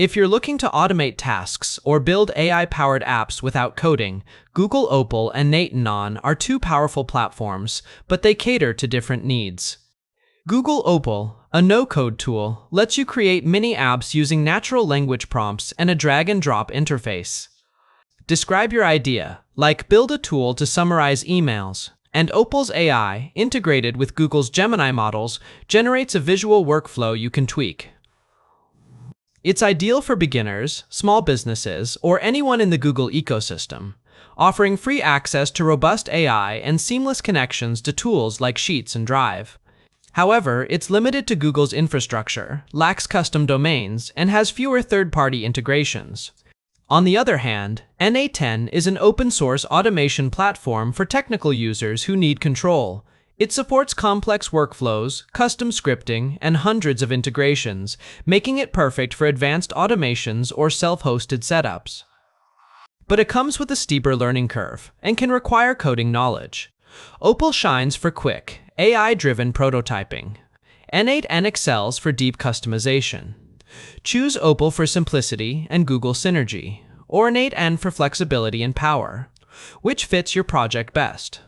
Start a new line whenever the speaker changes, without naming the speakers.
If you're looking to automate tasks or build AI-powered apps without coding, Google Opal and n8n are two powerful platforms, but they cater to different needs. Google Opal, a no-code tool, lets you create mini apps using natural language prompts and a drag-and-drop interface. Describe your idea, like build a tool to summarize emails, and Opal's AI, integrated with Google's Gemini models, generates a visual workflow you can tweak. It's ideal for beginners, small businesses, or anyone in the Google ecosystem, offering free access to robust AI and seamless connections to tools like Sheets and Drive. However, it's limited to Google's infrastructure, lacks custom domains, and has fewer third-party integrations. On the other hand, n8n is an open-source automation platform for technical users who need control. It supports complex workflows, custom scripting, and hundreds of integrations, making it perfect for advanced automations or self-hosted setups. But it comes with a steeper learning curve and can require coding knowledge. Opal shines for quick, AI-driven prototyping. n8n excels for deep customization. Choose Opal for simplicity and Google synergy, or n8n for flexibility and power. Which fits your project best?